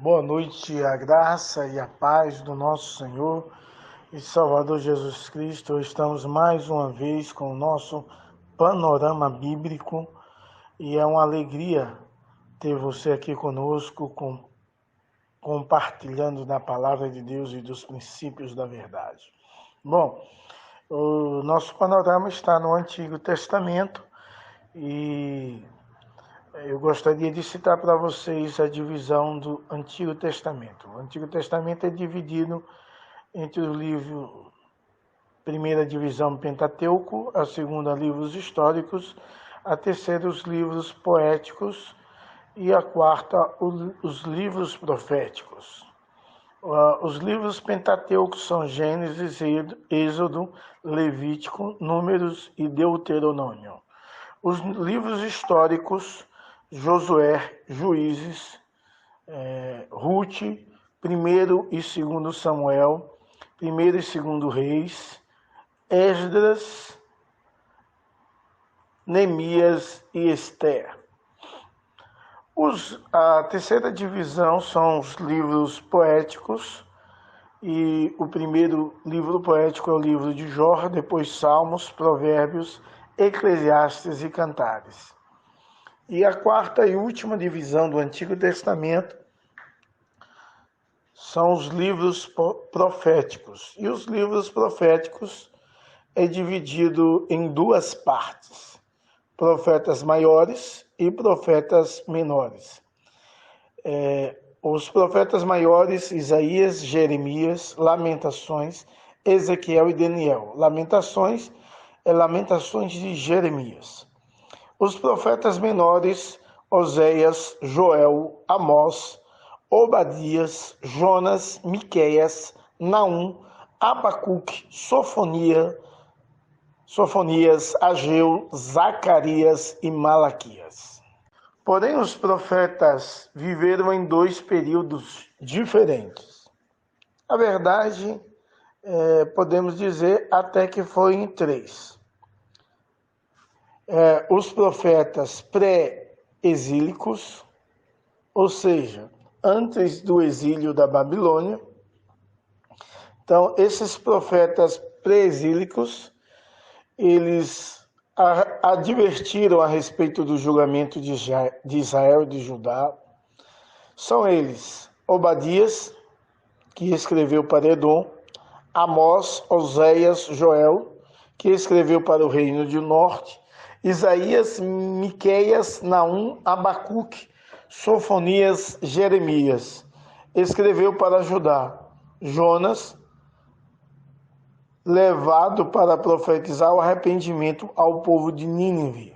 Boa noite, a graça e a paz do nosso Senhor e Salvador Jesus Cristo. Estamos mais uma vez com o nosso panorama bíblico e é uma alegria ter você aqui conosco, compartilhando da palavra de Deus e dos princípios da verdade. Bom, o nosso panorama está no Antigo Testamento e eu gostaria de citar para vocês a divisão do Antigo Testamento. O Antigo Testamento é dividido entre o livro, primeira divisão Pentateuco, a segunda livros históricos, a terceira os livros poéticos e a quarta os livros proféticos. Os livros pentateucos são Gênesis, Êxodo, Levítico, Números e Deuteronômio. Os livros históricos, Josué, Juízes, Ruth, 1º e 2º Samuel, 1º e 2º Reis, Esdras, Neemias e Esther. A terceira divisão são os livros poéticos, e o primeiro livro poético é o livro de Jó, depois Salmos, Provérbios, Eclesiastes e Cantares. E a quarta e última divisão do Antigo Testamento são os livros proféticos. E os livros proféticos é dividido em duas partes: profetas maiores e profetas menores. Os profetas maiores, Isaías, Jeremias, Lamentações, Ezequiel e Daniel. Lamentações de Jeremias. Os profetas menores, Oséias, Joel, Amós, Obadias, Jonas, Miqueias, Naum, Abacuque, Sofonias, Ageu, Zacarias e Malaquias. Porém, os profetas viveram em dois períodos diferentes. A verdade, podemos dizer até que foi em três. Os profetas pré-exílicos, ou seja, antes do exílio da Babilônia. Então, esses profetas pré-exílicos, eles advertiram a respeito do julgamento de Israel e de Judá. São eles Obadias, que escreveu para Edom, Amós, Oséias, Joel, que escreveu para o reino do norte, Isaías, Miqueias, Naum, Abacuque, Sofonias, Jeremias, escreveu para Judá. Jonas, levado para profetizar o arrependimento ao povo de Nínive.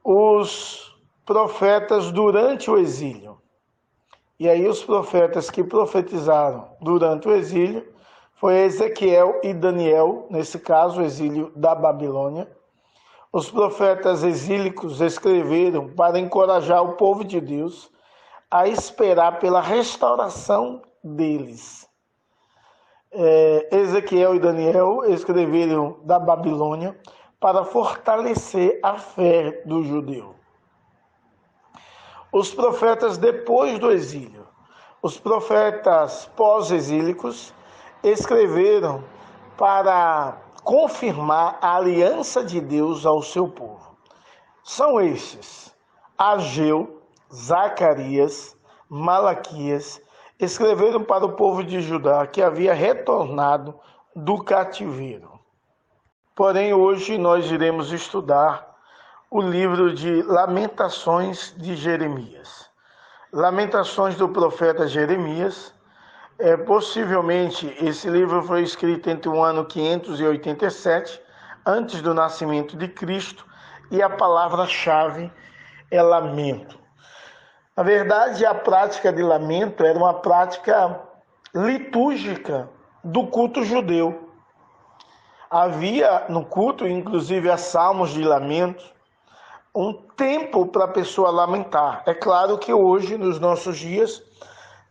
Os profetas durante o exílio. E aí os profetas que profetizaram durante o exílio foi Ezequiel e Daniel, nesse caso, o exílio da Babilônia. Os profetas exílicos escreveram para encorajar o povo de Deus a esperar pela restauração deles. Ezequiel e Daniel escreveram da Babilônia para fortalecer a fé do judeu. Os profetas depois do exílio, os profetas pós-exílicos, escreveram para confirmar a aliança de Deus ao seu povo. São estes: Ageu, Zacarias, Malaquias, escreveram para o povo de Judá que havia retornado do cativeiro. Porém, hoje nós iremos estudar o livro de Lamentações de Jeremias. Lamentações do profeta Jeremias. Possivelmente esse livro foi escrito entre o ano 587, antes do nascimento de Cristo, e a palavra-chave é lamento. Na verdade, a prática de lamento era uma prática litúrgica do culto judeu. Havia no culto, inclusive a salmos de lamento, um tempo para a pessoa lamentar. É claro que hoje, nos nossos dias,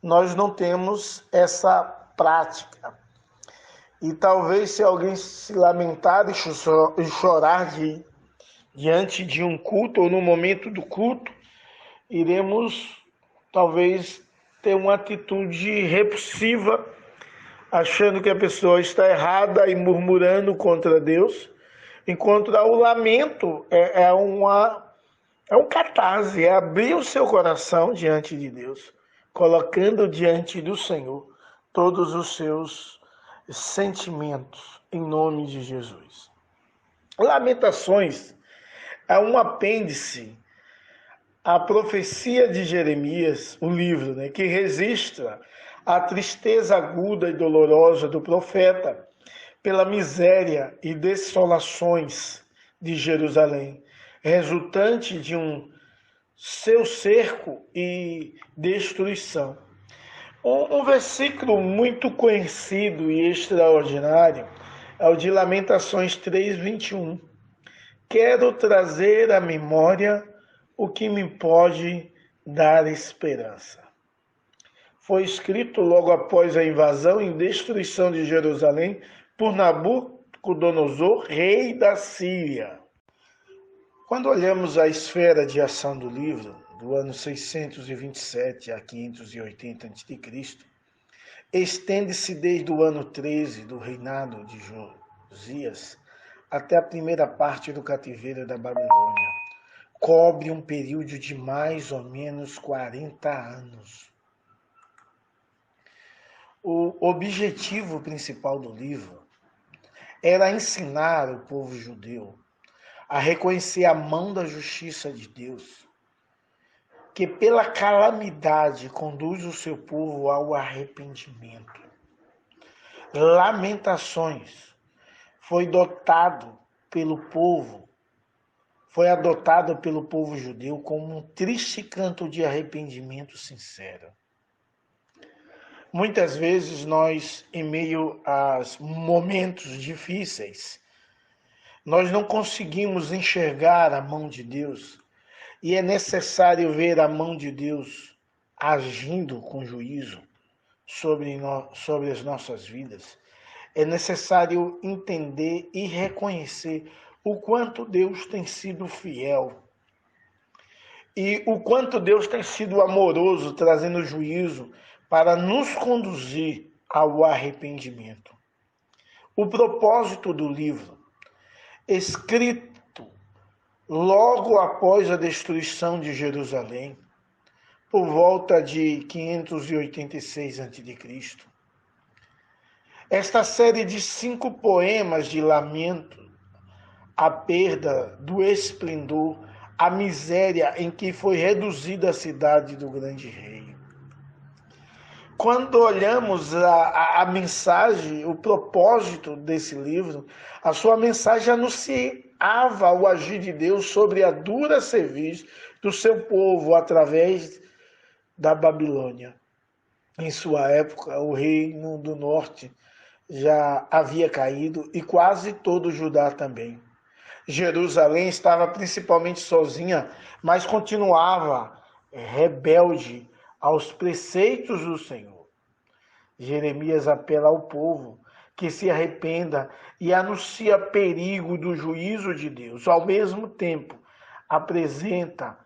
nós não temos essa prática. E talvez se alguém se lamentar e chorar diante de um culto ou no momento do culto, iremos talvez ter uma atitude repulsiva, achando que a pessoa está errada e murmurando contra Deus, enquanto o lamento é um catarse, é abrir o seu coração diante de Deus, colocando diante do Senhor todos os seus sentimentos, em nome de Jesus. Lamentações é um apêndice à profecia de Jeremias, o livro, que registra a tristeza aguda e dolorosa do profeta pela miséria e desolações de Jerusalém, resultante de seu cerco e destruição. Um versículo muito conhecido e extraordinário é o de Lamentações 3:21. Quero trazer à memória o que me pode dar esperança. Foi escrito logo após a invasão e destruição de Jerusalém por Nabucodonosor, rei da Síria. Quando olhamos a esfera de ação do livro, do ano 627 a 580 a.C., estende-se desde o ano 13 do reinado de Josias até a primeira parte do cativeiro da Babilônia. Cobre um período de mais ou menos 40 anos. O objetivo principal do livro era ensinar o povo judeu a reconhecer a mão da justiça de Deus, que pela calamidade conduz o seu povo ao arrependimento. Lamentações foi adotado pelo povo judeu como um triste canto de arrependimento sincero. Muitas vezes nós, em meio aos momentos difíceis, nós não conseguimos enxergar a mão de Deus, e é necessário ver a mão de Deus agindo com juízo sobre as nossas vidas. É necessário entender e reconhecer o quanto Deus tem sido fiel e o quanto Deus tem sido amoroso, trazendo juízo para nos conduzir ao arrependimento. O propósito do livro, escrito logo após a destruição de Jerusalém, por volta de 586 a.C., esta série de 5 poemas de lamento, a perda do esplendor, a miséria em que foi reduzida a cidade do grande rei. Quando olhamos a mensagem, o propósito desse livro, a sua mensagem anunciava o agir de Deus sobre a dura cerviz do seu povo através da Babilônia. Em sua época, o reino do norte já havia caído e quase todo Judá também. Jerusalém estava principalmente sozinha, mas continuava rebelde aos preceitos do Senhor. Jeremias apela ao povo que se arrependa e anuncia perigo do juízo de Deus. Ao mesmo tempo, apresenta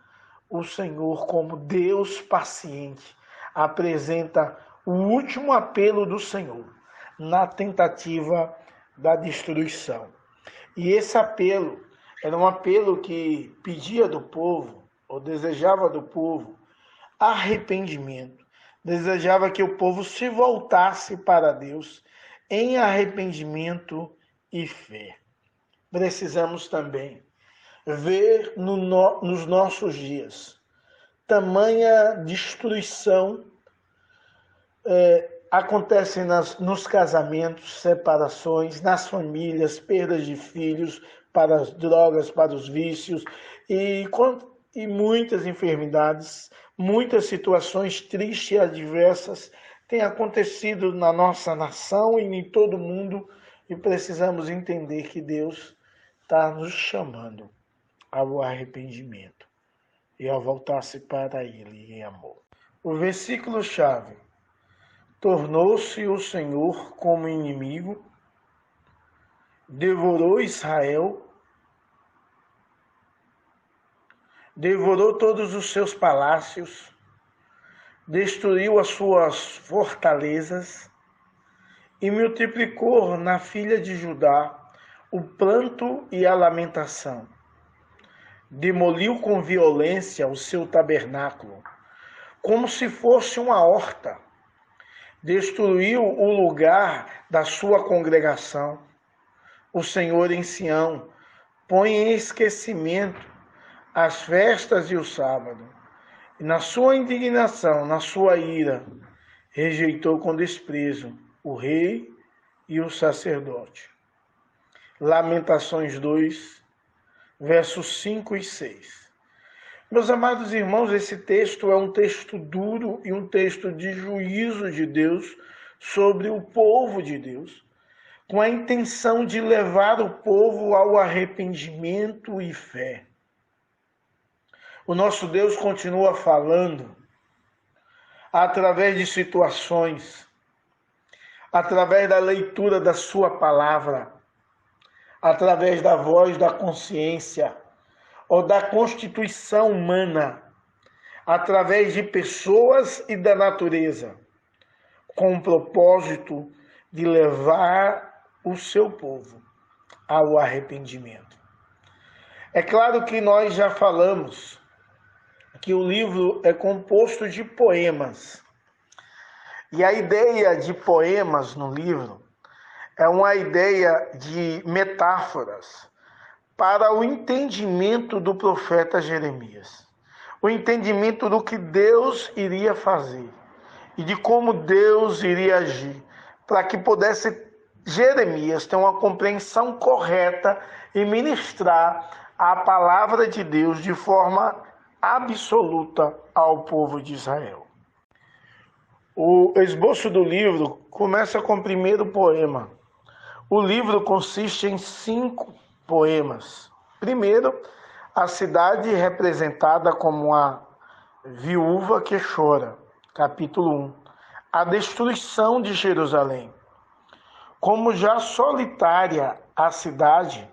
o Senhor como Deus paciente, apresenta o último apelo do Senhor na tentativa da destruição. E esse apelo era um apelo que pedia do povo, ou desejava do povo, arrependimento. Desejava que o povo se voltasse para Deus em arrependimento e fé. Precisamos também ver nos nossos dias tamanha destruição acontece nos casamentos, separações, nas famílias, perdas de filhos para as drogas, para os vícios e muitas enfermidades, muitas situações tristes e adversas têm acontecido na nossa nação e em todo o mundo, e precisamos entender que Deus está nos chamando ao arrependimento e ao voltar-se para Ele em amor. O versículo-chave: tornou-se o Senhor como inimigo, devorou Israel, devorou todos os seus palácios, destruiu as suas fortalezas e multiplicou na filha de Judá o pranto e a lamentação. Demoliu com violência o seu tabernáculo, como se fosse uma horta. Destruiu o lugar da sua congregação. O Senhor em Sião põe em esquecimento as festas e o sábado. E na sua indignação, na sua ira, rejeitou com desprezo o rei e o sacerdote. Lamentações 2, versos 5 e 6. Meus amados irmãos, esse texto é um texto duro e um texto de juízo de Deus sobre o povo de Deus, com a intenção de levar o povo ao arrependimento e fé. O nosso Deus continua falando através de situações, através da leitura da sua palavra, através da voz da consciência ou da constituição humana, através de pessoas e da natureza, com o propósito de levar o seu povo ao arrependimento. É claro que nós já falamos que o livro é composto de poemas. E a ideia de poemas no livro é uma ideia de metáforas para o entendimento do profeta Jeremias. O entendimento do que Deus iria fazer e de como Deus iria agir, para que pudesse Jeremias ter uma compreensão correta e ministrar a palavra de Deus de forma absoluta ao povo de Israel. O esboço do livro começa com o primeiro poema. O livro consiste em 5 poemas. Primeiro, a cidade representada como uma viúva que chora, capítulo 1. A destruição de Jerusalém. Como já solitária a cidade,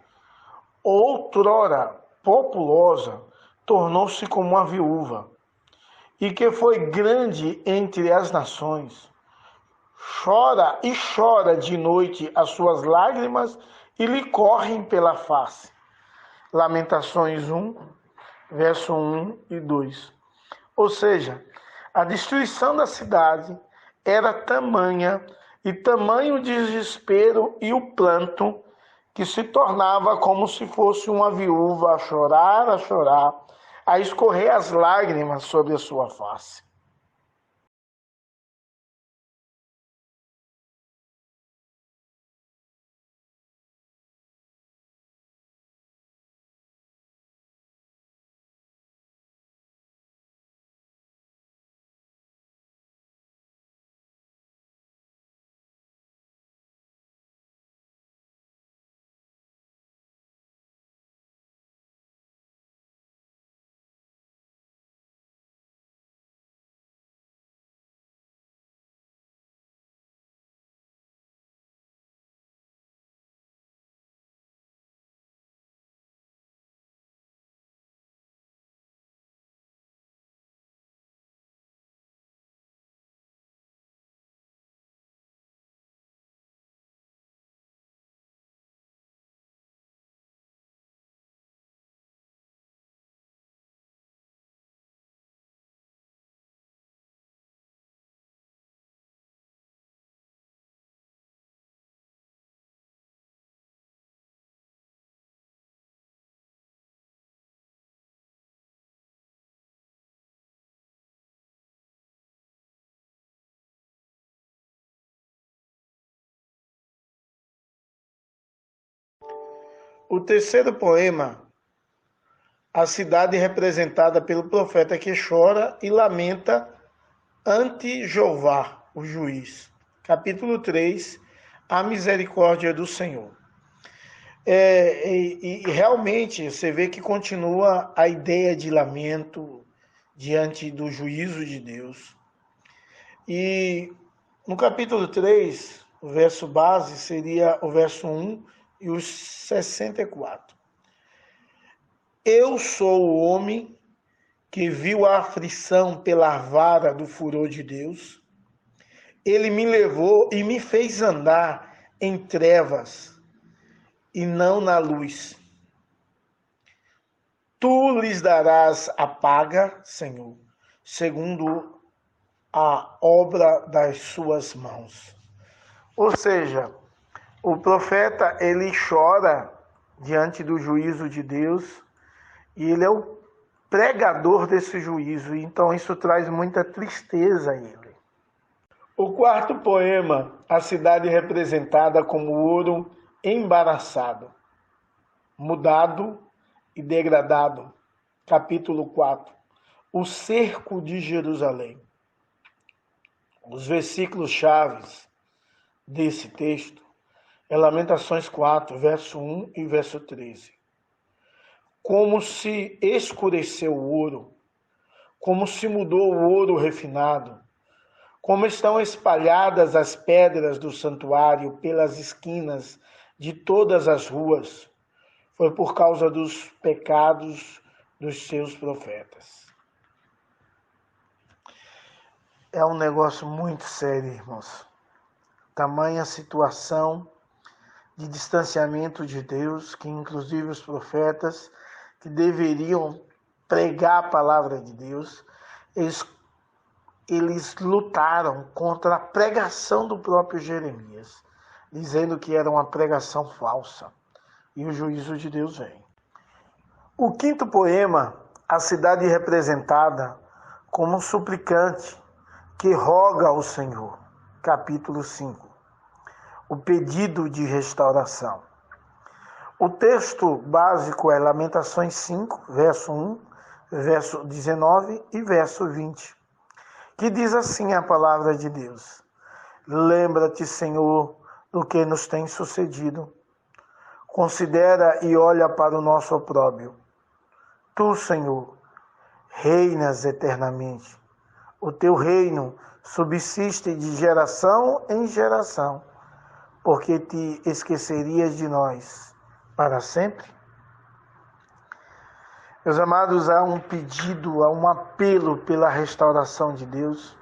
outrora populosa, tornou-se como uma viúva, e que foi grande entre as nações. Chora e chora de noite as suas lágrimas e lhe correm pela face. Lamentações 1, verso 1 e 2. Ou seja, a destruição da cidade era tamanha e tamanho o desespero e o pranto que se tornava como se fosse uma viúva a chorar, a escorrer as lágrimas sobre a sua face. O terceiro poema, a cidade representada pelo profeta que chora e lamenta ante Jeová, o juiz. Capítulo 3, a misericórdia do Senhor. E realmente você vê que continua a ideia de lamento diante do juízo de Deus. E no capítulo 3, o verso base seria o verso 1 e os 64. Eu sou o homem que viu a aflição pela vara do furor de Deus. Ele me levou e me fez andar em trevas e não na luz. Tu lhes darás a paga, Senhor, segundo a obra das suas mãos. Ou seja, o profeta, ele chora diante do juízo de Deus e ele é o pregador desse juízo, então isso traz muita tristeza a ele. O quarto poema, a cidade representada como ouro embaraçado, mudado e degradado. Capítulo 4, o cerco de Jerusalém. Os versículos chaves desse texto é Lamentações 4, verso 1 e verso 13. Como se escureceu o ouro, como se mudou o ouro refinado, como estão espalhadas as pedras do santuário pelas esquinas de todas as ruas, foi por causa dos pecados dos seus profetas. É um negócio muito sério, irmãos. Tamanha situação de distanciamento de Deus, que inclusive os profetas que deveriam pregar a palavra de Deus, eles lutaram contra a pregação do próprio Jeremias, dizendo que era uma pregação falsa. E o juízo de Deus vem. O quinto poema, a cidade representada como um suplicante que roga ao Senhor. Capítulo 5. O pedido de restauração. O texto básico é Lamentações 5, verso 1, verso 19 e verso 20, que diz assim a palavra de Deus: Lembra-te, Senhor, do que nos tem sucedido. Considera e olha para o nosso opróbrio. Tu, Senhor, reinas eternamente. O teu reino subsiste de geração em geração, porque te esquecerias de nós para sempre? Meus amados, há um pedido, há um apelo pela restauração de Deus.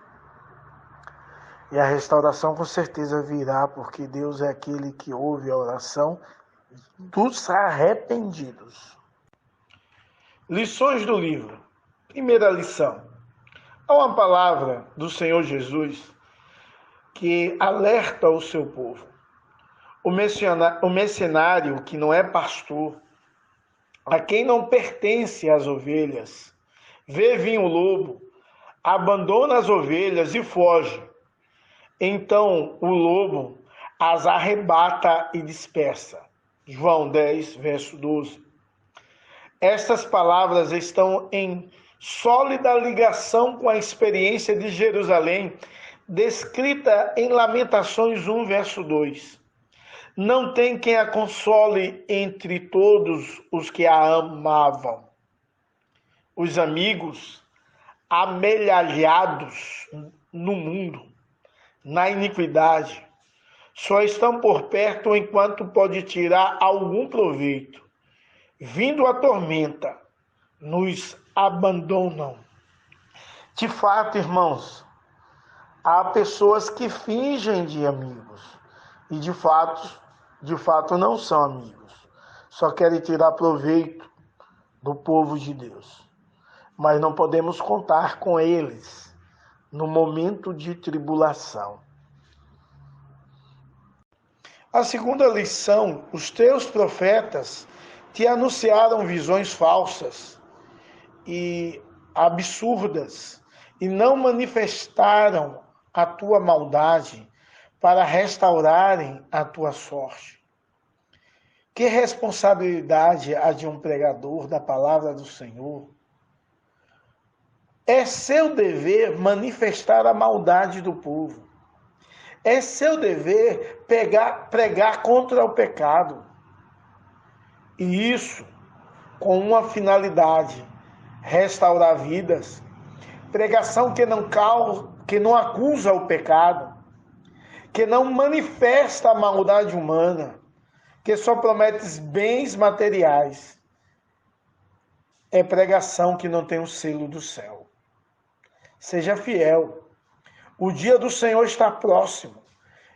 E a restauração com certeza virá, porque Deus é aquele que ouve a oração dos arrependidos. Lições do livro. Primeira lição. Há uma palavra do Senhor Jesus que alerta o seu povo. O mercenário que não é pastor, a quem não pertence as ovelhas, vê vir o lobo, abandona as ovelhas e foge. Então o lobo as arrebata e dispersa. João 10, verso 12. Estas palavras estão em sólida ligação com a experiência de Jerusalém, descrita em Lamentações 1, verso 2. Não tem quem a console entre todos os que a amavam. Os amigos, amelhalhados no mundo, na iniquidade, só estão por perto enquanto pode tirar algum proveito. Vindo a tormenta, nos abandonam. De fato, irmãos, há pessoas que fingem de amigos e de fato não são amigos. Só querem tirar proveito do povo de Deus. Mas não podemos contar com eles no momento de tribulação. A segunda lição, os teus profetas te anunciaram visões falsas e absurdas e não manifestaram a tua maldade para restaurarem a tua sorte. Que responsabilidade há de um pregador da palavra do Senhor? É seu dever manifestar a maldade do povo. É seu dever pregar contra o pecado. E isso com uma finalidade: restaurar vidas. Pregação que não acusa o pecado, que não manifesta a maldade humana, que só promete bens materiais. é pregação que não tem o selo do céu. Seja fiel. O dia do Senhor está próximo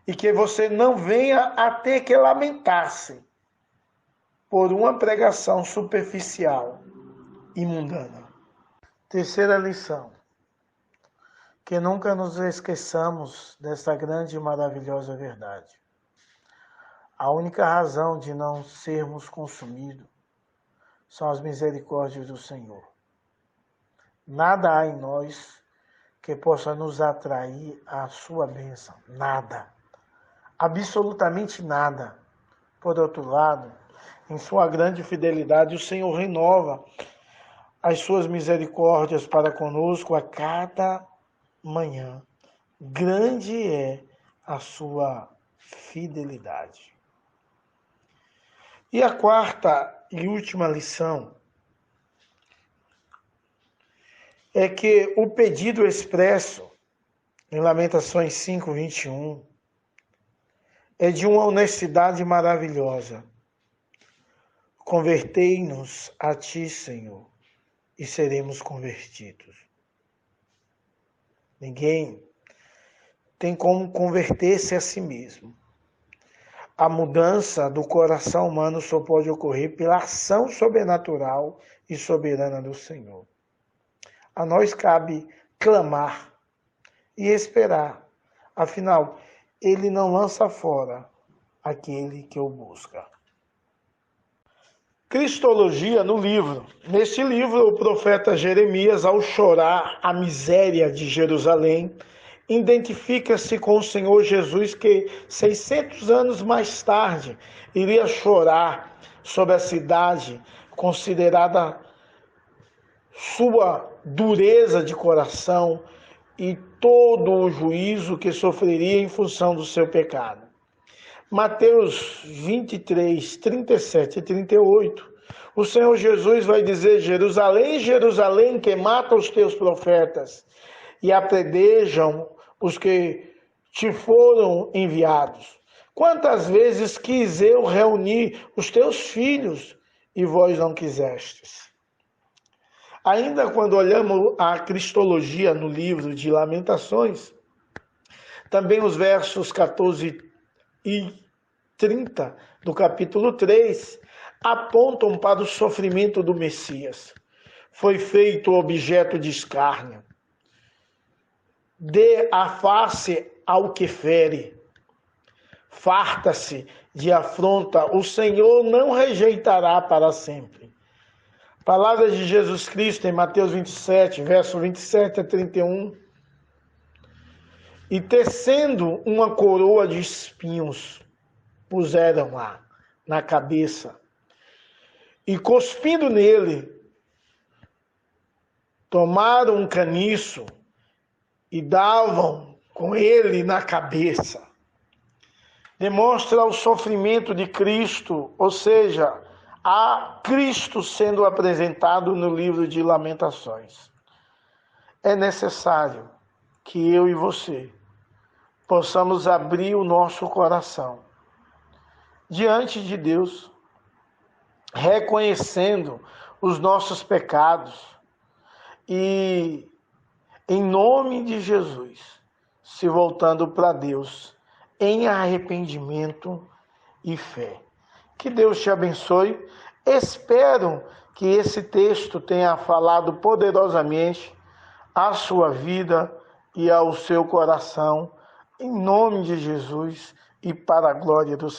e que você não venha a ter que lamentar-se por uma pregação superficial e mundana. Terceira lição. Que nunca nos esqueçamos desta grande e maravilhosa verdade. A única razão de não sermos consumidos são as misericórdias do Senhor. Nada há em nós que possa nos atrair à sua bênção. Nada. Absolutamente nada. Por outro lado, em sua grande fidelidade, o Senhor renova as suas misericórdias para conosco a cada manhã. Grande é a sua fidelidade. E a quarta e última lição é que o pedido expresso em Lamentações 5:21 é de uma honestidade maravilhosa. Convertei-nos a ti, Senhor, e seremos convertidos. Ninguém tem como converter-se a si mesmo. A mudança do coração humano só pode ocorrer pela ação sobrenatural e soberana do Senhor. A nós cabe clamar e esperar. Afinal, Ele não lança fora aquele que o busca. Cristologia no livro. Neste livro, o profeta Jeremias, ao chorar a miséria de Jerusalém, identifica-se com o Senhor Jesus que 600 anos mais tarde iria chorar sobre a cidade considerada sua dureza de coração e todo o juízo que sofreria em função do seu pecado. Mateus 23, 37 e 38, o Senhor Jesus vai dizer: Jerusalém, Jerusalém, que mata os teus profetas e apedrejam os que te foram enviados. Quantas vezes quis eu reunir os teus filhos e vós não quisestes? Ainda quando olhamos a cristologia no livro de Lamentações, também os versos 14 e 30 do capítulo 3 apontam para o sofrimento do Messias. Foi feito objeto de escárnio. Dê a face ao que fere. Farta-se de afronta. O Senhor não rejeitará para sempre. Palavras de Jesus Cristo em Mateus 27, verso 27 a 31. E tecendo uma coroa de espinhos, puseram lá na cabeça. E cuspindo nele, tomaram um caniço e davam com ele na cabeça. Demonstra o sofrimento de Cristo, ou seja, a Cristo sendo apresentado no livro de Lamentações. É necessário que eu e você possamos abrir o nosso coração diante de Deus, reconhecendo os nossos pecados e, em nome de Jesus, se voltando para Deus em arrependimento e fé. Que Deus te abençoe. Espero que esse texto tenha falado poderosamente à sua vida e ao seu coração, em nome de Jesus e para a glória do Senhor.